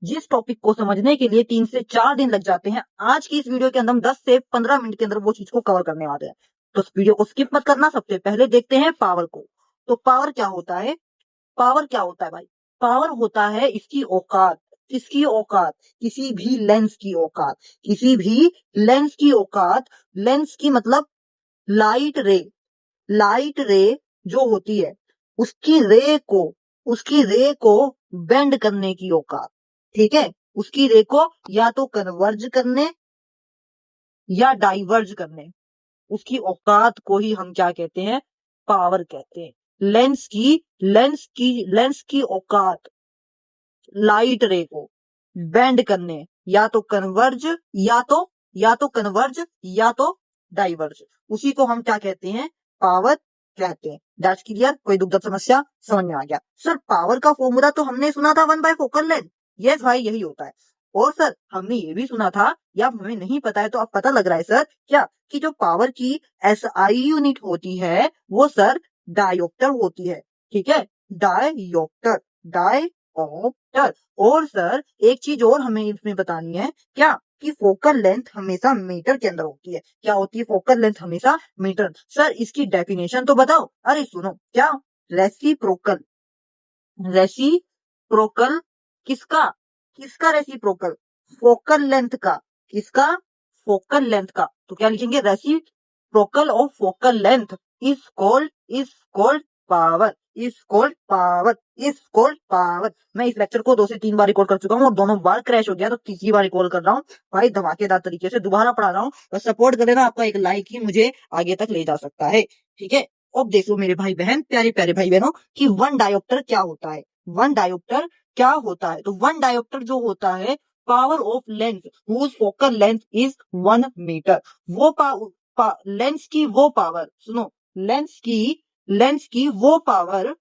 जिस टॉपिक को समझने के लिए 3 से 4 दिन लग जाते हैं, आज की इस वीडियो के अंदर हम 10 से 15 मिनट के अंदर वो चीज को कवर करने वाले हैं। तो इस वीडियो को स्किप मत करना। सबसे पहले देखते हैं पावर को। तो पावर क्या होता है? पावर क्या होता है भाई? पावर होता है इसकी औकात। किसकी औकात? किसी भी लेंस की औकात। किसी भी लेंस की औकात। लेंस की मतलब लाइट रे। लाइट रे जो होती है, उसकी रे को उसकी रे को बेंड करने की औकात। ठीक है, उसकी रे को या तो कन्वर्ज करने या डाइवर्ज करने, उसकी औकात को ही हम क्या कहते हैं? पावर कहते हैं। लेंस की औकात लाइट रे को बेंड करने, या तो कन्वर्ज या तो कन्वर्ज या तो डाइवर्ज, उसी को हम क्या कहते हैं? पावर कहते हैं। That's clear? कोई दुविधा समस्या? समझ में आ गया सर? पावर का फॉर्मूला तो हमने सुना था 1/फोकल लेंथ। यस भाई, यही होता है। और सर हमने ये भी सुना था, या हमें नहीं पता है तो अब पता लग रहा है सर क्या, कि जो पावर की एसआई यूनिट होती है वो सर डायोप्टर होती है। ठीक है, डायोप्टर। डायोप्टर। और सर एक चीज और हमें इसमें बतानी है क्या, कि फोकल लेंथ हमेशा मीटर के अंदर होती है। क्या होती है? फोकल लेंथ हमेशा मीटर। सर इसकी डेफिनेशन तो बताओ। अरे सुनो, क्या? रेसिप्रोकल। रेसिप्रोकल किसका? किसका रेसिप्रोकल? फोकल लेंथ का। किसका? फोकल लेंथ का। तो क्या लिखेंगे? Reciprocal of focal length is called power. Is called power. मैं इस लेक्चर को 2 से 3 बार रिकॉर्ड कर चुका हूँ और दोनों बार क्रैश हो गया, तो तीसरी बार रिकॉर्ड कर रहा हूँ भाई, धमाकेदार तरीके से दोबारा पढ़ा रहा हूँ। बस सपोर्ट कर लेना, आपका एक लाइक ही मुझे आगे तक ले जा सकता है। ठीक है, अब देखो मेरे भाई बहन, प्यारे प्यारे भाई बहनों, कि वन डायोप्टर क्या होता है। वन डायोप्टर क्या होता है? तो वन डायोप्टर जो होता है, power of lens whose focal length is 1 metre. वो लेंस की वो पावर, सुनो, लेंस की लेंस की वो पावर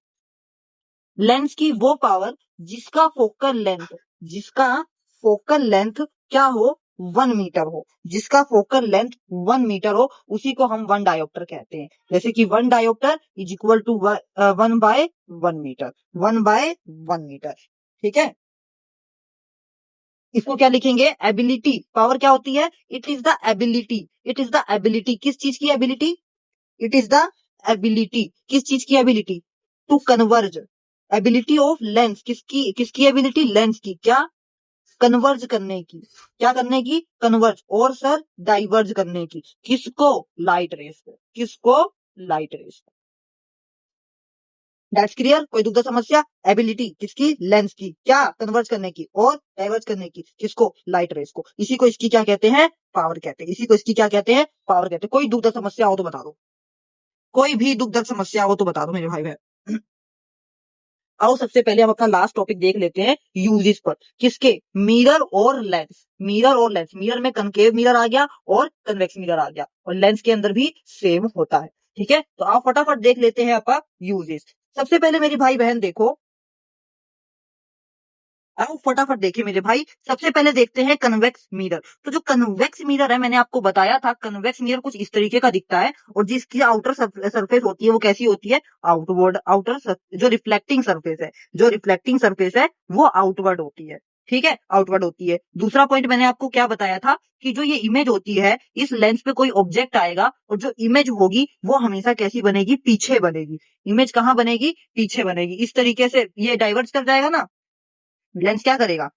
लेंस की वो पावर जिसका फोकल लेंथ क्या हो? 1 मीटर हो। जिसका फोकल लेंथ 1 मीटर हो, उसी को हम वन डायोप्टर कहते हैं। जैसे कि 1 dioptre is equal to 1/1 metre. 1/1 metre. ठीक है, इसको क्या लिखेंगे? एबिलिटी। पावर क्या होती है? इट इज द एबिलिटी किस चीज की ability? It is the ability किस चीज की ability? To converge. Ability of lens किसकी? किसकी एबिलिटी? लेंस की। क्या? कन्वर्ज करने की। क्या करने की? कन्वर्ज। और सर डाइवर्ज करने की। किसको? लाइट रेस को। किसको? लाइट रेस को। That's clear? कोई दुविधा समस्या? एबिलिटी किसकी? लेंस की। क्या? कन्वर्ज करने की और डाइवर्ज करने की। किसको? लाइट रेस को। इसी को इसकी क्या कहते हैं? पावर कहते हैं। इसी को इसकी क्या कहते हैं? पावर कहते हैं। कोई दुविधा समस्या हो तो बता दो। कोई भी दुविधा समस्या हो तो बता दो मेरे भाई बहन। आओ सबसे पहले हम अपना लास्ट टॉपिक देख लेते हैं, यूजेस पर। किसके? मिरर और लेंस। मिरर और लेंस। मिरर में कनकेव मिरर आ गया और कन्वेक्स मिरर आ गया, और लेंस के अंदर भी सेम होता है। ठीक है, तो आप फटाफट देख लेते हैं अपना यूजेस। सबसे पहले मेरी भाई बहन देखो, आओ फटाफट देखिए मेरे भाई, सबसे पहले देखते हैं कन्वेक्स मिरर। तो जो कन्वेक्स मिरर है, मैंने आपको बताया था कन्वेक्स मिरर कुछ इस तरीके का दिखता है, और जिसकी आउटर सरफेस होती है वो कैसी होती है? आउटवर्ड। जो रिफ्लेक्टिंग सरफेस है, वो आउटवर्ड होती है। ठीक है, आउटवर्ड होती है। दूसरा पॉइंट मैंने आपको क्या बताया था, कि जो ये इमेज होती है, इस लेंस पे कोई ऑब्जेक्ट आएगा और जो इमेज होगी वो हमेशा कैसी बनेगी? पीछे बनेगी। इमेज कहाँ बनेगी? पीछे बनेगी। इस तरीके से ये डाइवर्ज कर जाएगा ना, लेंस क्या करेगा?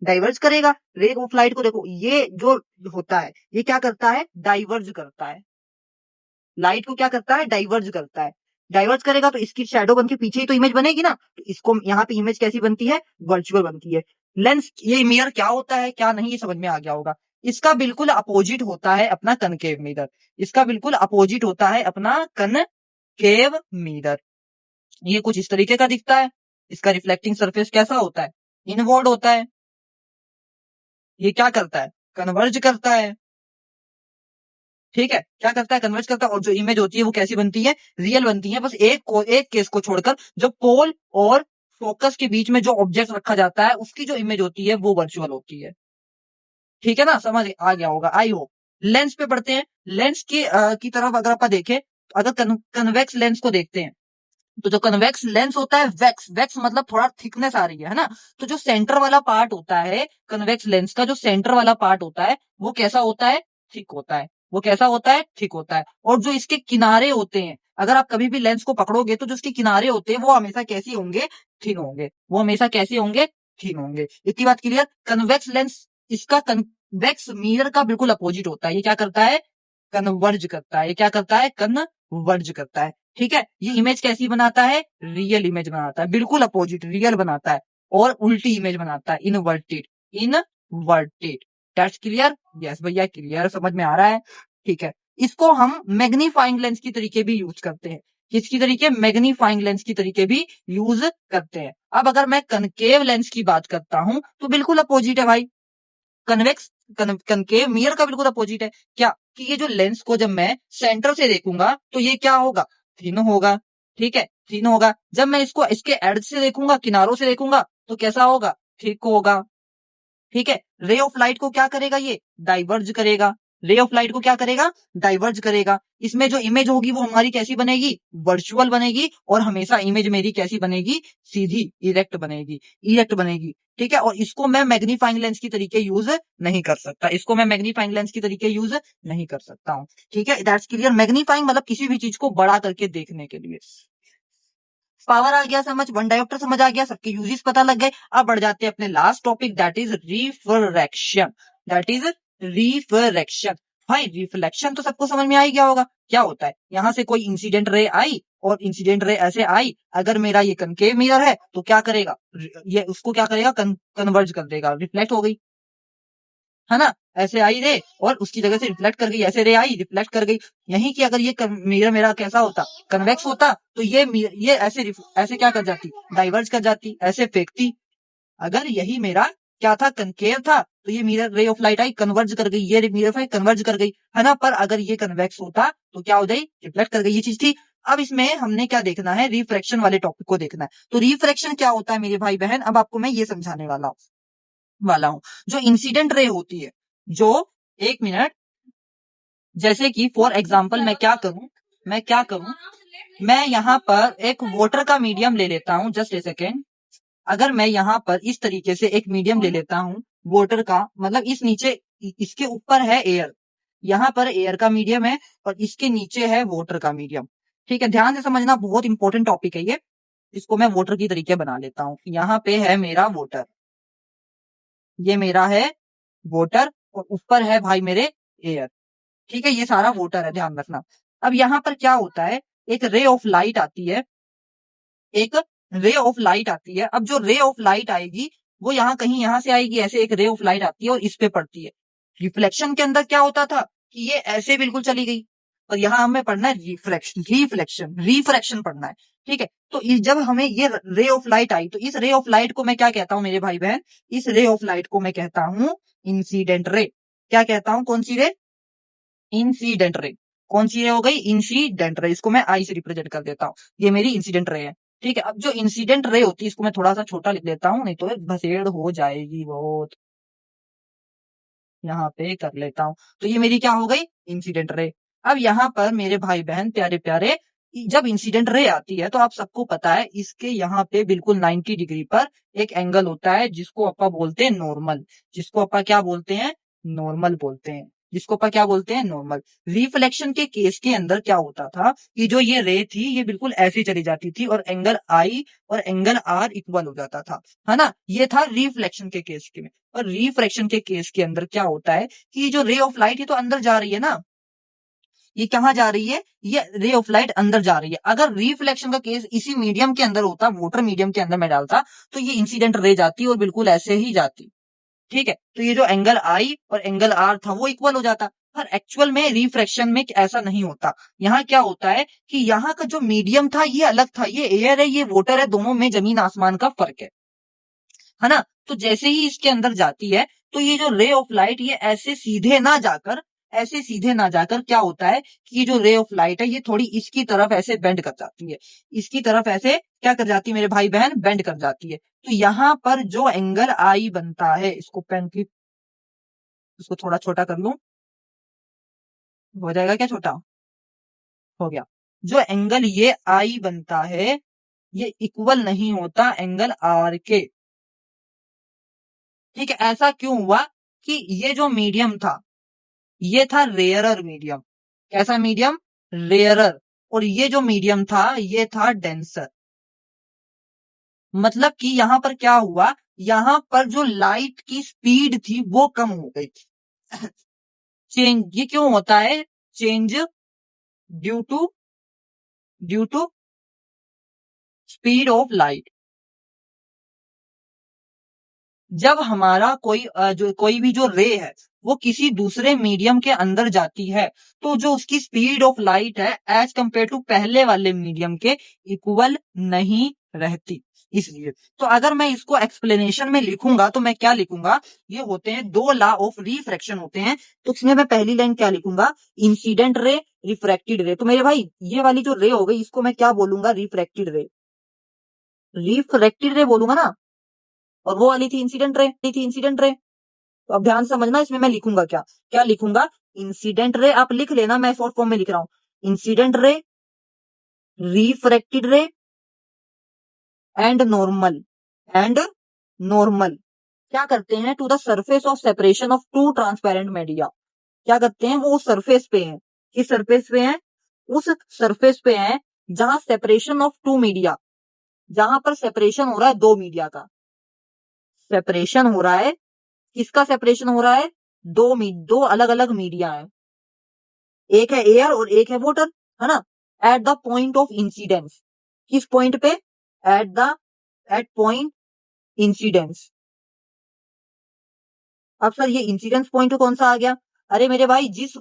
डाइवर्ज करेगा। रे ऑफ लाइट को देखो, ये जो होता है ये क्या करता है? डाइवर्ज करता है। लाइट को क्या करता है? डाइवर्ज करता है। डाइवर्ज करेगा तो इसकी शैडो बन के पीछे ही तो इमेज बनेगी ना, तो इसको यहाँ पे इमेज कैसी बनती है? वर्चुअल बनती है। लेंस, ये मिरर क्या होता है क्या नहीं, ये समझ में आ गया होगा। इसका बिल्कुल अपोजिट होता है अपना कनकेव मिरर। इसका बिल्कुल अपोजिट होता है अपना कनकेव मिरर। ये कुछ इस तरीके का दिखता है। इसका रिफ्लेक्टिंग सरफेस कैसा होता है? इनवर्ड होता है। ये क्या करता है? कन्वर्ज करता है। ठीक है, क्या करता है? कन्वर्ज करता है। और जो इमेज होती है वो कैसी बनती है? रियल बनती है। बस एक केस को छोड़कर, जो पोल और फोकस के बीच में जो ऑब्जेक्ट रखा जाता है, उसकी जो इमेज होती है वो वर्चुअल होती है। ठीक है ना, समझ आ गया होगा आई होप। लेंस पे पढ़ते हैं। लेंस की तरफ अगर आप देखें, अगर कन्वेक्स लेंस को देखते हैं, तो जो कन्वेक्स लेंस होता है, वैक्स वैक्स मतलब थोड़ा थिकनेस आ रही है ना, तो जो सेंटर वाला पार्ट होता है कन्वेक्स लेंस का, जो सेंटर वाला पार्ट होता है वो कैसा होता है, थिक होता है। वो कैसा होता है, थिक होता है। और जो इसके किनारे होते हैं, अगर आप कभी भी लेंस को पकड़ोगे तो जो उसके किनारे होते हैं वो हमेशा कैसे होंगे, थिन होंगे। वो हमेशा कैसे होंगे, थिन होंगे। इतनी बात क्लियर। कन्वेक्स लेंस इसका कन्वेक्स मिरर का बिल्कुल अपोजिट होता है। ये क्या करता है, कन्वर्ज करता है। ये क्या करता है, कन्वर्ज करता है। ठीक है, ये इमेज कैसी बनाता है, रियल इमेज बनाता है, बिल्कुल अपोजिट रियल बनाता है। और उल्टी इमेज बनाता है, inverted, inverted. That's clear. Yes भैया क्लियर, समझ में आ रहा है। ठीक है, इसको हम मैग्नीफाइंग लेंस की तरीके भी यूज करते हैं। किसकी तरीके, मैग्नीफाइंग लेंस की तरीके भी यूज करते हैं। अब अगर मैं कनकेव लेंस की बात करता हूं तो बिल्कुल अपोजिट है भाई। कन्वेक्स कनकेव मिरर का बिल्कुल अपोजिट है। क्या कि ये जो लेंस को जब मैं सेंटर से देखूंगा तो ये क्या होगा, थिन होगा। ठीक है, थिन होगा। जब मैं इसको इसके एड्ज से देखूंगा, किनारों से देखूंगा तो कैसा होगा, थिक होगा। ठीक है, रे ऑफ लाइट को क्या करेगा, ये डाइवर्ज करेगा। रे ऑफ लाइट को क्या करेगा, डाइवर्ज करेगा। इसमें जो इमेज होगी वो हमारी कैसी बनेगी, वर्चुअल बनेगी। और हमेशा इमेज मेरी कैसी बनेगी, सीधी, इरेक्ट बनेगी, इरेक्ट बनेगी। ठीक है, और इसको मैं मैग्नीफाइंग लेंस की तरीके यूज नहीं कर सकता। इसको मैं मैग्नीफाइंग लेंस की तरीके यूज नहीं कर सकता हूं। ठीक है, दैट्स क्लियर। मैग्नीफाइंग मतलब किसी भी चीज को बड़ा करके देखने के लिए। पावर आ गया समझ, वन डायोप्टर समझ आ गया, सबके यूजेस पता लग गए। अब बढ़ जाते हैं अपने last topic, that is refraction. That is refraction. भाई रिफ्लेक्शन तो सबको समझ में आ ही गया होगा। क्या होता है, यहां से कोई इंसिडेंट रे आई और इंसिडेंट रे ऐसे आई, अगर मेरा ये कनकेव मिरर है तो क्या करेगा, ये उसको क्या करेगा, कन्वर्ज कर देगा, रिफ्लेक्ट हो गई, है ना। ऐसे आई रे और उसकी जगह से रिफ्लेक्ट कर गई, ऐसे रे आई रिफ्लेक्ट कर गई। यही कि अगर ये मिरर मेरा कैसा होता, कन्वेक्स होता, तो ये ऐसे ऐसे क्या कर जाती, डाइवर्ज कर जाती, ऐसे फेंकती। अगर यही मेरा क्या था, कनकेव था, तो ये mirror ray of light I, converge कर गई, ये मिरर आई कन्वर्ज कर गई, है ना। पर अगर ये कन्वेक्स होता तो क्या हो जाए, रिफ्लेक्ट कर गई, ये चीज थी। अब इसमें हमने क्या देखना है, रिफ्रैक्शन वाले टॉपिक को देखना है। तो रिफ्रैक्शन क्या होता है मेरे भाई बहन, अब आपको मैं ये समझाने वाला हूं। जो इंसिडेंट रे होती है, जो, एक मिनट, जैसे कि फॉर एग्जाम्पल मैं क्या करूं, मैं यहाँ पर एक वाटर का मीडियम ले लेता हूं, जस्ट ए सेकेंड। अगर मैं यहाँ पर इस तरीके से एक मीडियम ले लेता हूं वाटर का, मतलब इस नीचे, इसके ऊपर है एयर, यहाँ पर एयर का मीडियम है और इसके नीचे है वाटर का मीडियम। ठीक है, ध्यान से समझना, बहुत इंपॉर्टेंट टॉपिक है ये। इसको मैं वाटर की तरीके बना लेता हूँ। यहाँ पे है मेरा वाटर, ये मेरा है वाटर, और ऊपर है भाई मेरे एयर। ठीक है, ये सारा वाटर है, ध्यान रखना। अब यहाँ पर क्या होता है, एक रे ऑफ लाइट आती है, एक रे ऑफ लाइट आती है। अब जो रे ऑफ लाइट आएगी वो यहाँ कहीं, यहाँ से आएगी, ऐसे एक रे ऑफ लाइट आती है और इस पे पड़ती है। रिफ्लेक्शन के अंदर क्या होता था कि ये ऐसे बिल्कुल चली गई, और यहाँ हमें पढ़ना है रिफ्लेक्शन, रिफ्लेक्शन, रिफ्रैक्शन पढ़ना है। ठीक है, तो जब हमें ये रे ऑफ लाइट आई, तो इस रे ऑफ लाइट को मैं क्या कहता हूँ मेरे भाई बहन, इस रे ऑफ लाइट को मैं कहता हूँ इंसिडेंट रे। क्या कहता हूँ, कौन सी रे, इंसिडेंट रे। कौन सी रे हो गई, इंसिडेंट रे। इसको मैं आई से रिप्रेजेंट कर देता हूँ, ये मेरी इंसिडेंट रे है। ठीक है, अब जो इंसिडेंट रे होती है, इसको मैं थोड़ा सा छोटा लिख देता हूँ, नहीं तो भसेड़ हो जाएगी बहुत। यहाँ पे कर लेता हूँ, तो ये मेरी क्या हो गई, इंसिडेंट रे। अब यहाँ पर मेरे भाई बहन प्यारे प्यारे, जब इंसिडेंट रे आती है तो आप सबको पता है, इसके यहाँ पे बिल्कुल 90 डिग्री पर एक एंगल होता है जिसको अपन बोलते हैं नॉर्मल। जिसको अपन क्या बोलते हैं, नॉर्मल बोलते हैं। जिसको अपन क्या बोलते हैं, नॉर्मल। रिफ्लेक्शन के केस के अंदर क्या होता था कि जो ये रे थी ये बिल्कुल ऐसी चली जाती थी और एंगल आई और एंगल आर इक्वल हो जाता था, है ना। ये था रिफ्लेक्शन के केस के में। और रिफ्रैक्शन के केस के अंदर क्या होता है कि जो रे ऑफ लाइट है तो अंदर जा रही है ना, ये कहाँ जा रही है, ये रे ऑफ लाइट अंदर जा रही है। अगर रिफ्लेक्शन का केस इसी मीडियम के अंदर होता, वाटर मीडियम के अंदर मैं डालता, तो ये इंसिडेंट रे जाती और बिल्कुल ऐसे ही जाती। ठीक है, तो ये जो एंगल आई और एंगल आर था वो इक्वल हो जाता। पर एक्चुअल में रिफ्रैक्शन में ऐसा नहीं होता। यहाँ क्या होता है कि यहाँ का जो मीडियम था ये अलग था, ये एयर है, ये वाटर है, दोनों में जमीन आसमान का फर्क है ना। तो जैसे ही इसके अंदर जाती है तो ये जो रे ऑफ लाइट ये ऐसे सीधे ना जाकर क्या होता है कि ये जो रे ऑफ लाइट है ये थोड़ी इसकी तरफ ऐसे बेंड कर जाती है। इसकी तरफ ऐसे क्या कर जाती है मेरे भाई बहन, बेंड कर जाती है। तो यहाँ पर जो एंगल आई बनता है, इसको पेन की, इसको थोड़ा छोटा कर लूं, हो जाएगा क्या छोटा, हो गया। जो एंगल ये आई बनता है ये इक्वल नहीं होता एंगल आर के। ठीक है, ऐसा क्यों हुआ कि ये जो मीडियम था ये था रेयरर मीडियम। कैसा मीडियम? रेयरर। और ये जो मीडियम था ये था डेंसर। मतलब कि यहां पर क्या हुआ, यहां पर जो लाइट की स्पीड थी वो कम हो गई। चेंज ये क्यों होता है? Change due to speed of light. जब हमारा कोई भी जो रे है वो किसी दूसरे मीडियम के अंदर जाती है तो जो उसकी स्पीड ऑफ लाइट है एज कंपेयर टू पहले वाले मीडियम के इक्वल नहीं रहती। इसलिए तो अगर मैं इसको एक्सप्लेनेशन में लिखूंगा तो मैं क्या लिखूंगा, ये होते हैं दो लॉ ऑफ रिफ्रैक्शन होते हैं। तो इसमें मैं पहली लाइन क्या लिखूंगा, इंसिडेंट रे रिफ्रैक्टेड रे। तो मेरे भाई ये वाली जो रे हो गई इसको मैं क्या बोलूंगा, रिफ्रैक्टेड रे। रिफ्रैक्टेड रे बोलूंगा ना। और वो वाली थी इंसिडेंट रे। तो अब ध्यान से समझना, इसमें मैं लिखूंगा क्या क्या लिखूंगा, इंसिडेंट रे। आप लिख लेना, मैं शॉर्ट फॉर्म में लिख रहा हूं, इंसिडेंट रे, रिफ्रैक्टेड रे एंड नॉर्मल क्या करते हैं, to the surface of separation of two transparent media. क्या करते हैं, वो सरफेस पे हैं। किस सरफेस पे हैं? उस सरफेस पे हैं जहां सेपरेशन ऑफ टू मीडिया, जहां पर सेपरेशन हो रहा है दो मीडिया का। सेपरेशन हो रहा है, किसका सेपरेशन हो रहा है? दो अलग अलग मीडिया है, एक है एयर और एक है वाटर, है ना। At the point of incidence, किस पॉइंट पे? At point incidence. अब सर ये इंसिडेंस पॉइंट कौन सा आ गया? अरे मेरे भाई जिस जिस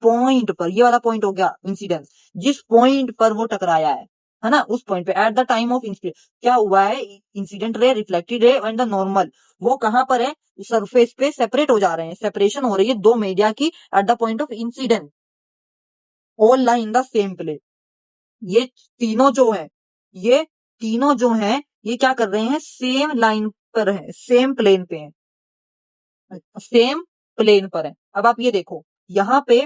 पॉइंट पर, ये वाला पॉइंट हो गया इंसिडेंस, जिस पॉइंट पर वो टकराया है ना, उस पॉइंट पे at the time of incident क्या हुआ है, incident ray, reflected ray and the normal, वो कहां पर है? सरफेस पे सेपरेट हो जा रहे हैं, सेपरेशन हो रही है दो मीडिया की at the point of incident, all lie in the same plane. ये तीनों जो है ये तीनों जो है ये क्या कर रहे हैं, सेम लाइन पर है, सेम प्लेन पे है, सेम प्लेन पर है। अब आप ये देखो, यहाँ पे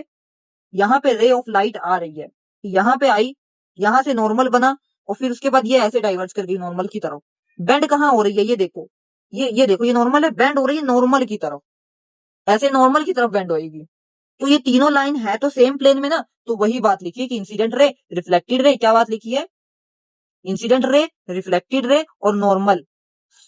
रे ऑफ लाइट आ रही है, यहाँ पे आई, यहाँ से नॉर्मल बना और फिर उसके बाद ये ऐसे डाइवर्ट कर गई नॉर्मल की तरफ। बेंड कहाँ हो रही है, ये देखो, ये देखो, ये नॉर्मल है, बेंड हो रही है नॉर्मल की तरफ, ऐसे नॉर्मल की तरफ बेंड होगी। तो ये तीनों लाइन है तो सेम प्लेन में ना, तो वही बात लिखी है कि इंसिडेंट रे, रिफ्लेक्टेड रे, क्या बात लिखी है, इंसिडेंट रे, रिफ्लेक्टेड रे और नॉर्मल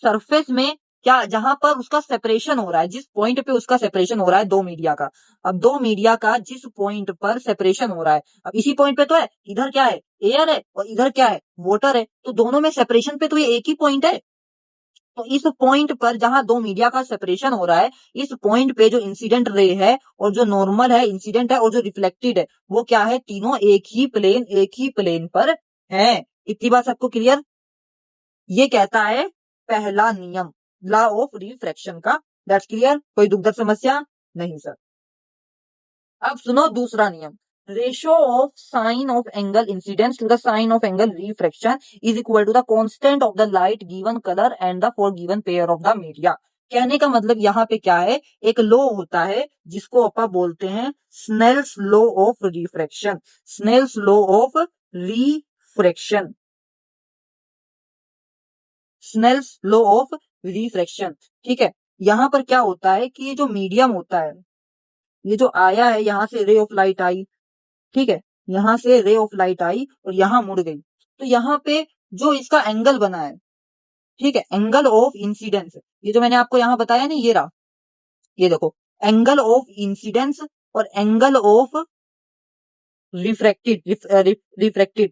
सरफेस में, क्या जहां पर उसका सेपरेशन हो रहा है, जिस पॉइंट पे उसका सेपरेशन हो रहा है दो मीडिया का। अब दो मीडिया का जिस पॉइंट पर सेपरेशन हो रहा है, अब इसी पॉइंट पे तो है, इधर क्या है, एयर है और इधर क्या है, वाटर है, तो दोनों में सेपरेशन पे तो ये एक ही पॉइंट है। तो इस पॉइंट पर जहां दो मीडिया का सेपरेशन हो रहा है, इस पॉइंट पे जो इंसिडेंट रे है और जो नॉर्मल है, इंसिडेंट है और जो रिफ्लेक्टेड है, वो क्या है, तीनों एक ही प्लेन पर है। इतनी बात सबको क्लियर? ये कहता है पहला नियम लॉ ऑफ रिफ्रैक्शन का। That's clear? कोई दुखद समस्या नहीं सर। अब सुनो दूसरा नियम, ratio of sine of angle incidence to the sine of angle refraction is equal to the constant of the light given colour and the for given pair of the media. कहने का मतलब यहाँ पे क्या है, एक लॉ होता है जिसको अपन बोलते हैं Snell's law of refraction. Snell's law of refraction, Snell's law of refraction. ठीक है, यहाँ पर क्या होता है कि ये जो मीडियम होता है, ये जो आया है, यहाँ से रे ऑफ लाइट आई, ठीक है, यहाँ से रे ऑफ लाइट आई और यहाँ मुड़ गई, तो यहाँ पे जो इसका एंगल बना है, ठीक है, एंगल ऑफ इंसिडेंस, ये जो मैंने आपको यहाँ बताया नहीं, ये रहा, ये देखो, एंगल ऑफ इंसिडेंस और एंगल ऑफ रिफ्रैक्टेड,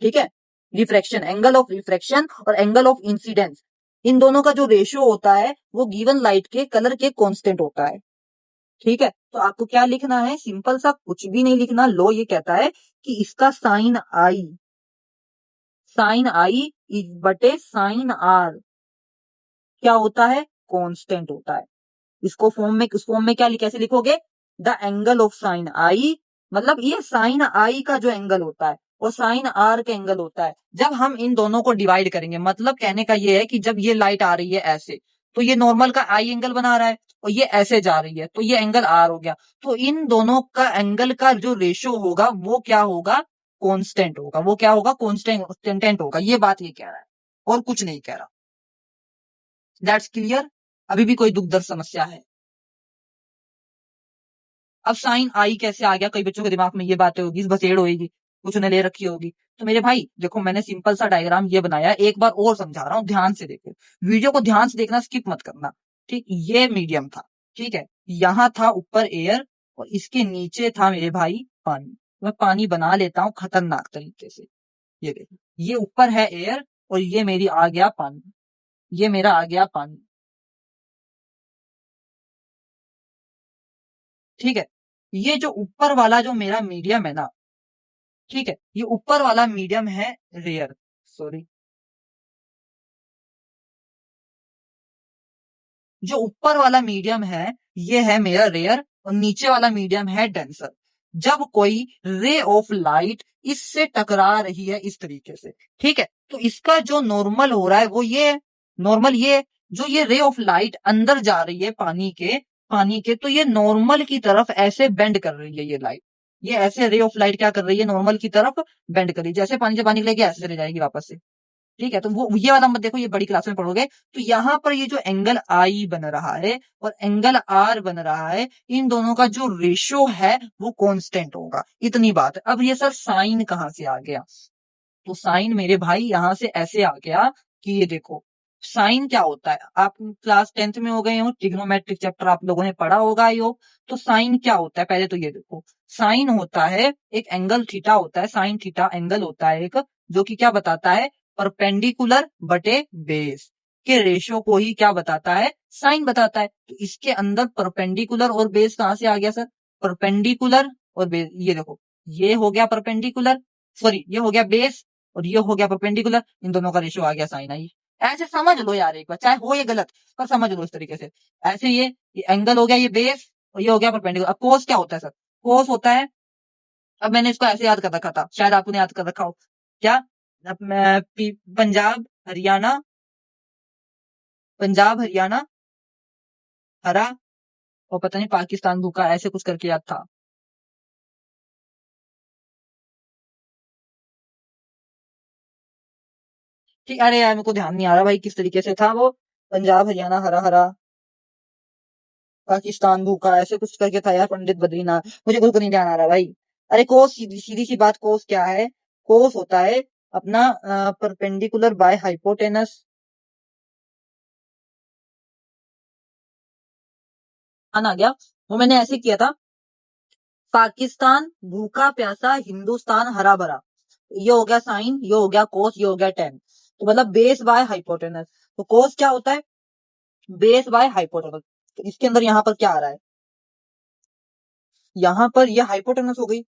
ठीक है, रिफ्रैक्शन, एंगल ऑफ रिफ्रैक्शन और एंगल ऑफ इंसिडेंस, इन दोनों का जो रेशियो होता है वो गिवन लाइट के कलर के कांस्टेंट होता है। ठीक है, तो आपको क्या लिखना है, सिंपल सा, कुछ भी नहीं लिखना। लो ये कहता है कि इसका साइन आई बटे साइन आर क्या होता है, कांस्टेंट होता है। इसको उस फॉर्म में क्या कैसे लिखोगे, द एंगल ऑफ साइन आई, मतलब ये साइन आई का जो एंगल होता है और साइन आर का एंगल होता है, जब हम इन दोनों को डिवाइड करेंगे, मतलब कहने का ये है कि जब ये लाइट आ रही है ऐसे, तो ये नॉर्मल का आई एंगल बना रहा है और ये ऐसे जा रही है तो ये एंगल आर हो गया, तो इन दोनों का एंगल का जो रेशियो होगा वो क्या होगा, कांस्टेंट होगा, वो क्या होगा, कांस्टेंट होगा। ये बात ये कह रहा है और कुछ नहीं कह रहा। That's clear. अभी भी कोई दुख दर्द समस्या है? अब साइन आई कैसे आ गया, कई बच्चों के दिमाग में ये बातें होगी, इस बसेड़ होगी, कुछ ने ले रखी होगी। तो मेरे भाई देखो, मैंने सिंपल सा डायग्राम ये बनाया, एक बार और समझा रहा हूँ, ध्यान से देखो, वीडियो को ध्यान से देखना, स्किप मत करना। ठीक, ये मीडियम था, ठीक है, यहाँ था ऊपर एयर और इसके नीचे था मेरे भाई पानी। मैं पानी बना लेता हूँ खतरनाक तरीके से। ये देखो, ये ऊपर है एयर और ये मेरी आ गया पानी, ये मेरा आ गया पानी, ठीक है। ये जो ऊपर वाला जो मेरा मीडियम है ना, ठीक है, ये ऊपर वाला मीडियम है रेयर, सॉरी, जो ऊपर वाला मीडियम है ये है मेरा रेयर और नीचे वाला मीडियम है डेंसर। जब कोई रे ऑफ लाइट इससे टकरा रही है इस तरीके से, ठीक है, तो इसका जो नॉर्मल हो रहा है वो ये नॉर्मल, ये जो ये रे ऑफ लाइट अंदर जा रही है पानी के, तो ये नॉर्मल की तरफ ऐसे बेंड कर रही है ये लाइट, ये ऐसे रे ऑफ लाइट क्या कर रही है, नॉर्मल की तरफ बेंड कर रही है, जैसे पानी से पानी लेके ऐसे चले जाएगी वापस से। ठीक है, तो वो ये वाला मत देखो, ये बड़ी क्लास में पढ़ोगे। तो यहाँ पर ये जो एंगल आई बन रहा है और एंगल आर बन रहा है, इन दोनों का जो रेशियो है वो कांस्टेंट होगा, इतनी बात है। अब ये सर साइन कहाँ से आ गया, तो साइन मेरे भाई यहां से ऐसे आ गया कि ये देखो, साइन क्या होता है, आप क्लास 10th में हो गए हो, ट्रिग्नोमेट्रिक चैप्टर आप लोगों ने पढ़ा होगा ही हो। तो साइन क्या होता है, पहले तो ये देखो, साइन होता है एक एंगल थीटा होता है, साइन थीटा एंगल होता है एक, जो कि क्या बताता है, परपेंडिकुलर बटे बेस के रेशियो को ही क्या बताता है, साइन बताता है। तो इसके अंदर परपेंडिकुलर और बेस कहां से आ गया सर, परपेंडिकुलर और बेस, ये देखो, ये हो गया परपेंडिकुलर, सॉरी ये हो गया बेस और ये हो गया परपेंडिकुलर, इन दोनों का रेशियो आ गया साइन आई। ऐसे समझ लो यार, एक बार चाहे हो ये गलत पर समझ लो इस तरीके से। ऐसे ये एंगल हो गया, ये बेस और ये हो गया परपेंडिकुलर। अब कोस क्या होता है सर, कोस होता है, अब मैंने इसको ऐसे याद कर रखा था, शायद आपने याद कर रखा हो क्या, पंजाब हरियाणा, पंजाब हरियाणा हरा और पता नहीं पाकिस्तान भूखा, ऐसे कुछ करके याद था। ठीक, अरे यार मेरे को ध्यान नहीं आ रहा भाई किस तरीके से था वो, पंजाब हरियाणा हरा हरा पाकिस्तान भूखा, ऐसे कुछ करके था यार, पंडित बद्रीनाथ, मुझे बिल्कुल नहीं ध्यान आ रहा भाई। अरे कोस, सीधी सीधी सी बात, कोस क्या है, कोस होता है अपना परपेंडिकुलर बाय हाइपोटेनस, आ गया, वो मैंने ऐसे किया था, पाकिस्तान भूखा प्यासा, हिंदुस्तान हरा भरा, ये हो गया साइन, ये हो गया कोस, ये हो गया टेन, तो मतलब बेस बाय हाइपोटेनस। तो कोस क्या होता है, बेस बाय हाइपोटेनस। तो इसके अंदर यहाँ पर क्या आ रहा है, यहाँ पर ये हाइपोटेनस हो गई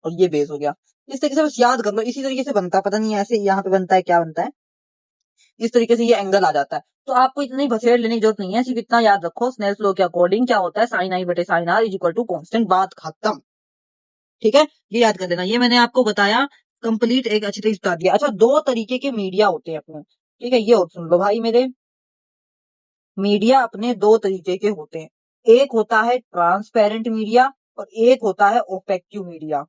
और ये बेस हो गया। इस तरीके से बस याद कर लो, इसी तरीके से बनता है, पता नहीं ऐसे यहाँ पे बनता है क्या बनता है, इस तरीके से ये एंगल आ जाता है। तो आपको इतनी बसेड़ लेने की जरूरत नहीं है, सिर्फ इतना याद रखो, स्नेल्स लॉ के अकॉर्डिंग क्या होता है, साइन आई बटे sine R is equal to constant, बात खत्म। ठीक है, ये याद कर लेना, ये मैंने आपको बताया कंप्लीट, एक अच्छी तरीके से बता दिया। अच्छा, दो तरीके के मीडिया होते हैं अपने, ठीक है, ये और सुन लो भाई मेरे, मीडिया अपने दो तरीके के होते हैं, एक होता है ट्रांसपेरेंट मीडिया और एक होता है ओपेक्यू मीडिया।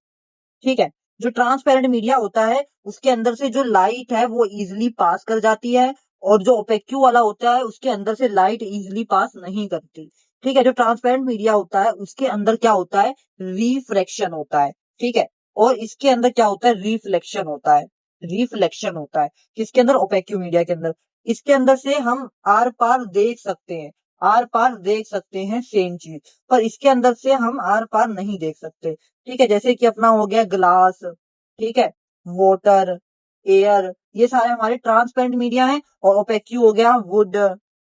ठीक है, जो ट्रांसपेरेंट मीडिया होता है उसके अंदर से जो लाइट है वो इजिली पास कर जाती है, और जो ओपेक्यू वाला होता है उसके अंदर से लाइट इजिली पास नहीं करती। ठीक है, जो ट्रांसपेरेंट मीडिया होता है उसके अंदर क्या होता है, रिफ्रैक्शन होता है। ठीक है, और इसके अंदर क्या होता है, रिफ्लेक्शन होता है, रिफ्लेक्शन होता है। किसके अंदर, ओपेक्यू मीडिया के अंदर। इसके अंदर से हम आर पार देख सकते हैं, आर पार देख सकते हैं सेम चीज, पर इसके अंदर से हम आर पार नहीं देख सकते। ठीक है, जैसे कि अपना हो गया ग्लास, ठीक है, वाटर, एयर, ये सारे हमारे ट्रांसपेरेंट मीडिया हैं, और ओपेक्यू हो गया वुड,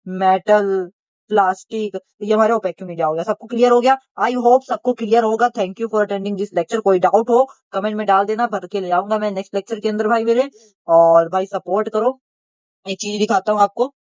मेटल, प्लास्टिक, ये हमारे ओपेक्यू मीडिया हो गया। सबको क्लियर हो गया, आई होप सबको क्लियर होगा। Thank you for attending this lecture. कोई डाउट हो कमेंट में डाल देना, भर के ले आऊंगा मैं नेक्स्ट लेक्चर के अंदर भाई मेरे। और भाई सपोर्ट करो, एक चीज दिखाता हूँ आपको,